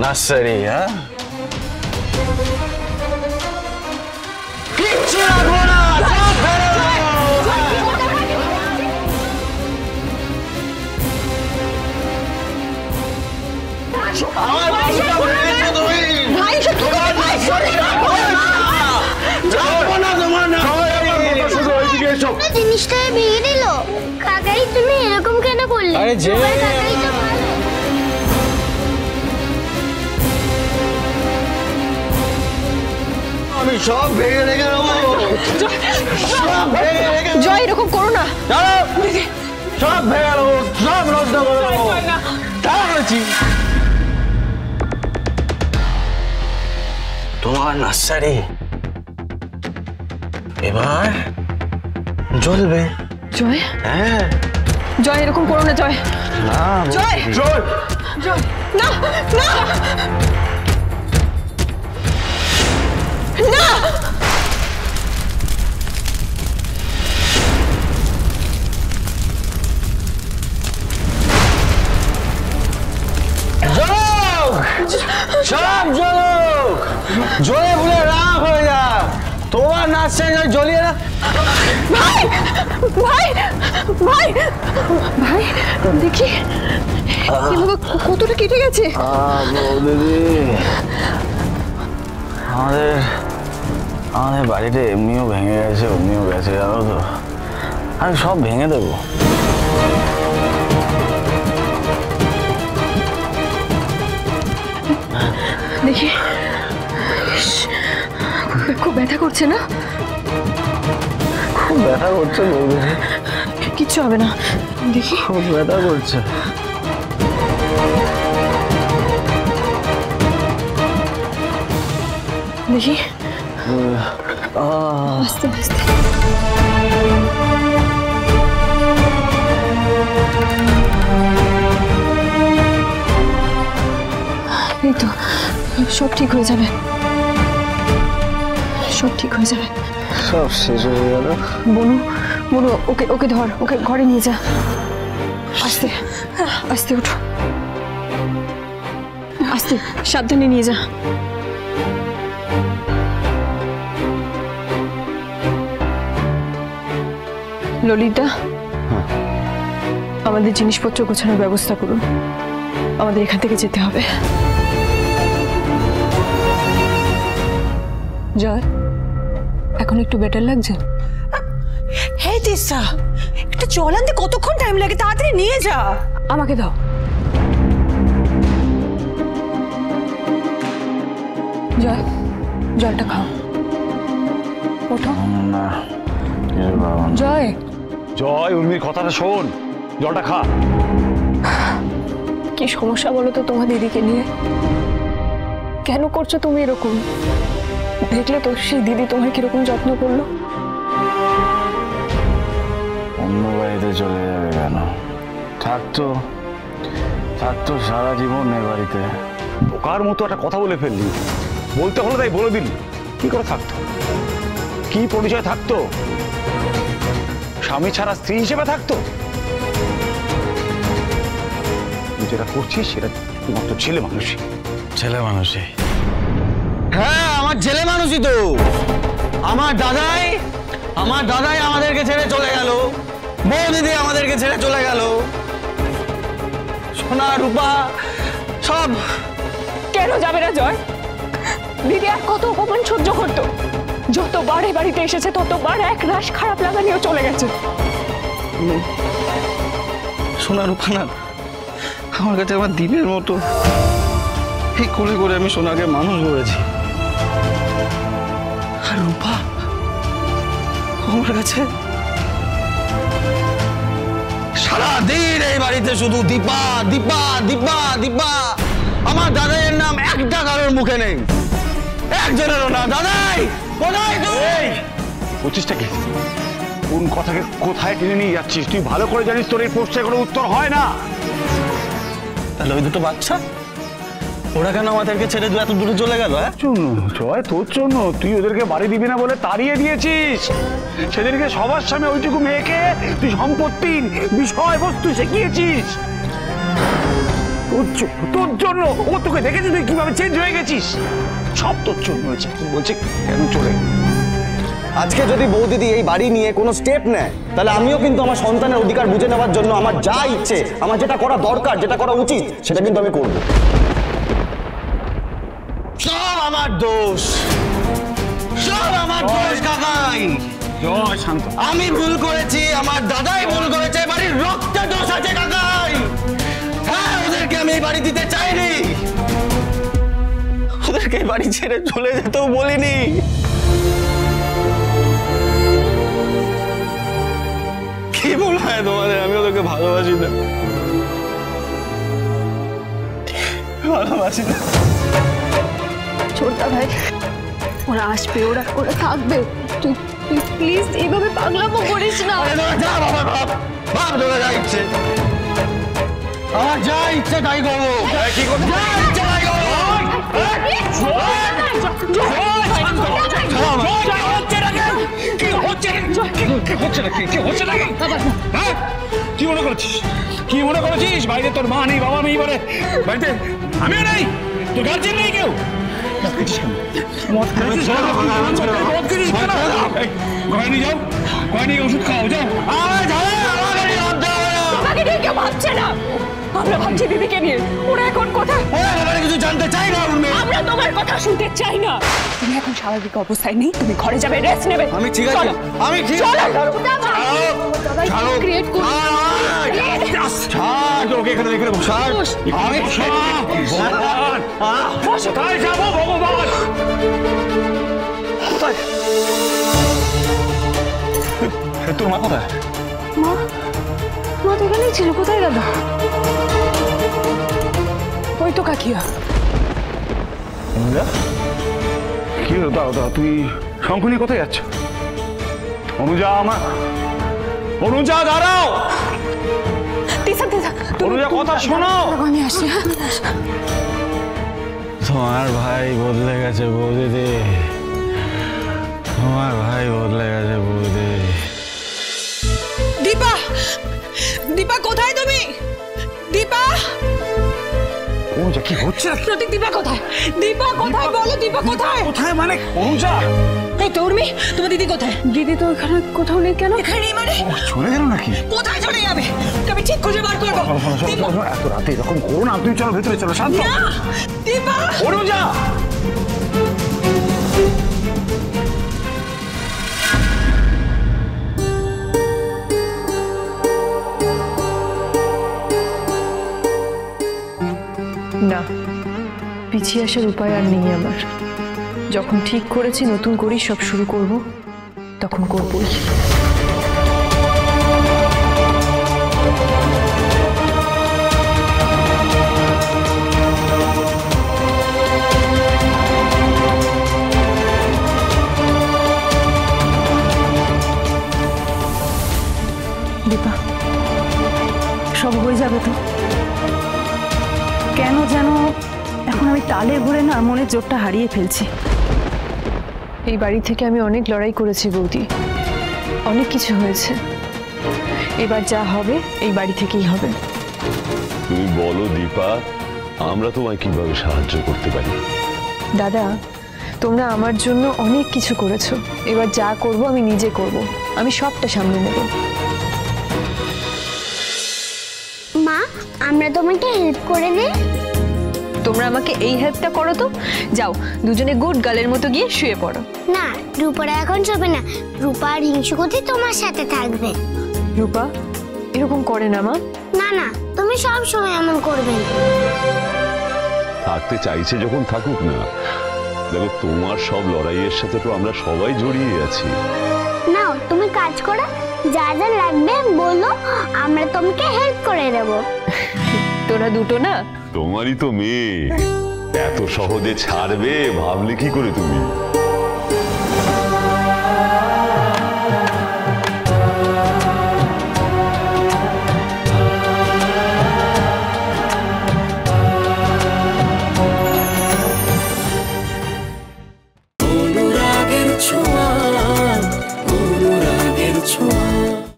Nursery. হ্যাঁ, কিচ্ছু রাখবো না, সব ফেলে দাও। আমার বাড়িটা ভেঙেছো তুমি। ভাই তোমার নার্সারি রাখবো না, তোমার না। শুধু ওইদিকে এসো। জিনিসটা ভেঙে দিল। কাকাই তুমি এরকম কেন করলে? আরে যে কাকাই তো ভালো। আমি সব ভেঙে রেখে দেবো, সব ভেঙে রেখে। জয়, এরকম করো না। সব ভেঙে দেবো, সব নষ্ট করে দেবো। তা বলছি তোমার নার্সারি এবার জ্বলবে। জয়, হ্যাঁ, জয় এরকম করো না। জয়, না জয়, জয়, জয়, না না না। সব জ্বলুক, জ্বলে ভুলে রাখ হয়ে যা। তোমার নার্সারি জ্বলিয়ে না। ভাই ভাই ভাই ভাই, দেখি কতটা কেটে গেছে। দিদি, আমাদের বাড়িতে এমনিও ভেঙে গেছে, অমনিও গেছে, জানো তো। আমি সব ভেঙে দেবো। দেখি, খুব ব্যথা করছে না? খুব ব্যথা করছে বৌদি, কিচ্ছু হবে না। দেখি, খুব ব্যথা করছে। দেখি, আস্তে আস্তে। এই তো, সব ঠিক হয়ে যাবে, সব ঠিক হয়ে যাবে। সব শেষ হয়ে গেল। বনু, বনু, ওকে ওকে ধর, ওকে ঘরে নিয়ে যা। আস্তে আস্তে উঠো, আস্তে, সাবধানে নিয়ে যা। ললিতা, আমাদের জিনিসপত্র গোছানোর ব্যবস্থা করুন, আমাদের এখান থেকে যেতে হবে। জয়, এখন একটু বেটার লাগছে? হ্যাঁ দিশা, একটা জল আনতে কতক্ষণ টাইম লাগে? তাড়াতাড়ি নিয়ে যা। আমাকে দাও। জয়, জলটা খাও, ওঠো। না, জয়, জয়, উর্মির কথাটা শোন, জলটা খা। কি সমস্যা বলো তো তোমার দিদিকে নিয়ে? কেন করছো তুমি এরকম? দেখলে তো সেই দিদি তোমার কিরকম যত্ন করলো। অন্য বাড়িতে চলে যাবে কেন? থাকতো, থাকতো সারা জীবন এ বাড়িতে। বোকার মতো একটা কথা বলে ফেললি, বলতে হলো তাই বলে দিলি। কি করে থাকতো? কি পরিচয় থাকতো? স্বামী ছাড়া স্ত্রী হিসেবে থাকতো? তুই যেটা করছিস সেটা মাত্র ছেলে মানুষই। ছেলে মানুষই? হ্যাঁ, আমার ছেলে মানুষই তো। আমার দাদাই আমাদেরকে ছেড়ে চলে গেল, বউ দিদি আমাদেরকে ছেড়ে চলে গেল, সোনা রূপা সব। কেন যাবে না জয়? দিদি আর কত অপমান সহ্য করতো? যতবার এই বাড়িতে এসেছে ততবার এক রাশ খারাপ লাগা নিয়েও চলে গেছে। সোনা রূপা না আমার কাছে আমার দ্বীপের মতো। ঠিক করে করে আমি সোনাকে মানুষ করেছি। আর রূপা আমার কাছে সারাদিন এই বাড়িতে শুধু দীপা দীপা দীপা দীপা। আমার দাদাইয়ের নাম একটা কারোর মুখে নেই, একজনেরও না। দাদাই কোথায় তুই? বলছিসটা কি? কোন কথাকে কোথায় টেনে নিয়ে যাচ্ছিস? তুই ভালো করে জানিস তোর এই প্রশ্নের কোনো উত্তর হয় না। তাহলে ওই দুটো বাচ্চা ওরা কেন আমাদেরকে ছেড়ে এত দূরে চলে গেল? জয়, তোর জন্য। তুই ওদেরকে বাড়ি দিবি না বলে তাড়িয়ে দিয়েছিস। সেদিনকে সবার সামনে ওইটুকু মেয়েকে তুই সম্পত্তির বিষয়বস্তু শিখিয়েছিস। তোর জন্য ও তোকে দেখেছি তুই কিভাবে চেঞ্জ হয়ে গেছিস, সব তোর জন্য হয়েছে। তুই বলছে কেন চলে আজকে যদি বৌদিদি এই বাড়ি নিয়ে কোনো স্টেপ নেয় তাহলে আমিও কিন্তু আমার সন্তানের অধিকার বুঝে নেওয়ার জন্য আমার যা ইচ্ছে, আমার যেটা করা দরকার, যেটা করা উচিত, সেটা কিন্তু আমি করব। সব আমার দোষ, সব আমার দোষ কাকাই। জয় শান্ত। আমি ভুল করেছি, আমার দাদাই ভুল করেছে, বাড়ির রক্তে দোষ আছে কাকাই। হ্যাঁ, ওদেরকে আমি এই বাড়ি দিতে চাইনি, ওদেরকে এই বাড়ি ছেড়ে চলে যেতেও বলিনি। কি বলা হয় তোমাদের, আমি ওদেরকে ভালোবাসি না, ভালোবাসি না। ছোটদা ভাই, ওরা আসবে, ওরা থাকবে। তুই প্লিজ এইভাবে পাগলামো করিস না। আরে তোরা যা বাবা, ভাব তোরা যা ইচ্ছে, আমার যা ইচ্ছে তাই করবো। কি করবো? যা ইচ্ছে তাই করবো। কি মনে করছিস, কি মনে করেছিস বাড়িতে তোর মা নেই, বাবা নেই, বাড়িতে আমিও নেই, তোর গার্জেন নেই কেউ? ওষুধ খাও, যাও। আমাকে নিয়ে কেউ ভাবছে না, আমরা ভাবছি দিদিকে নিয়ে। ওরা এখন কোথায়? কিছু জানতে চাই না, আমরা তোমার কথা শুনতে চাই না। তুমি এখন স্বাভাবিক অবস্থায় নেই, তুমি ঘরে যাবে, রেস্ট নেবে। আমি ঠিক আছে, আমি ঠিক আছে। ক্রিয়েট করো। ওকে এখানে রেখে দেবো। আমি কোথায় যাবো ভগবান, কোথায়? তোর মা কোথায়? মা তো এখানেই ছিল, কোথায় গেল? ওই তো কাকিয়া। কি হলো? দাও দাও, তুই শঙ্কুনি কোথায় যাচ্ছ? অনুজা, আমার অনুজা দাঁড়াও। অনুজা কথা শোনো। আমি আসছি। তোমার ভাই বদলে গেছে বৌদিদি, তোমার ভাই বদলে গেছে বৌদি। দীপা, দীপা কোথায় তুমি? দীপা, অনুজা কি হচ্ছে? প্রতীক, দীপা কোথায়? দীপা কোথায় বলো, দীপা কোথায়? কোথায় মানে? অনুজা, এই তো উর্মি, তোমার দিদি কোথায়? দিদি তো এখানে কোথাও নেই। কেন? এখানে নেই মানে? চলে গেল নাকি? কোথায় চলে যাবে? আমি ঠিক খুঁজে বার করবো। দীপা, এত রাতে এরকম করো না, তুমি চলো ভেতরে, চলো। শান্ত। না দীপা, অনুজা, না, পিছিয়ে আসার উপায় আর নেই আমার। যখন ঠিক করেছি নতুন করেই সব শুরু করব, তখন করবই। দীপা, সব হয়ে যাবে তো? কেন যেন এখন আমি তালে ঘুরে না মনের জোরটা হারিয়ে ফেলছি। এই বাড়ি থেকে আমি অনেক লড়াই করেছি বৌদি, অনেক কিছু হয়েছে। এবার যা হবে এই বাড়ি থেকেই হবে। তুমি বলো দীপা, আমরা তোমায় কিভাবে সাহায্য করতে পারি? দাদা, তোমরা আমার জন্য অনেক কিছু করেছো, এবার যা করব আমি নিজে করব, আমি সবটা সামনে নেব। মা, আমরা তোমাকে হেল্প করে দিই। তোমরা আমাকে এই হেল্পটা করো তো, যাও দুজনে গুড গার্লের মতো গিয়ে শুয়ে পড়ো। না, রূপারা এখন শোবে না, রূপা আর হিংসুকতি তোমার সাথে থাকবে। রূপা এরকম করে না মা। না না, তুমি সব সময় এমন করবে না। থাকতে চাইছে যখন থাকুক না। দেখো, তোমার সব লড়াইয়ের সাথে তো আমরা সবাই জড়িয়ে আছি। নাও, তুমি কাজ করো, যা যা লাগবে বলো, আমরা তোমাকে হেল্প করে দেবো। তোরা দুটো না, তোমারই তো মেয়ে, এত সহজে ছাড়বে ভাবলে কি করে তুমি?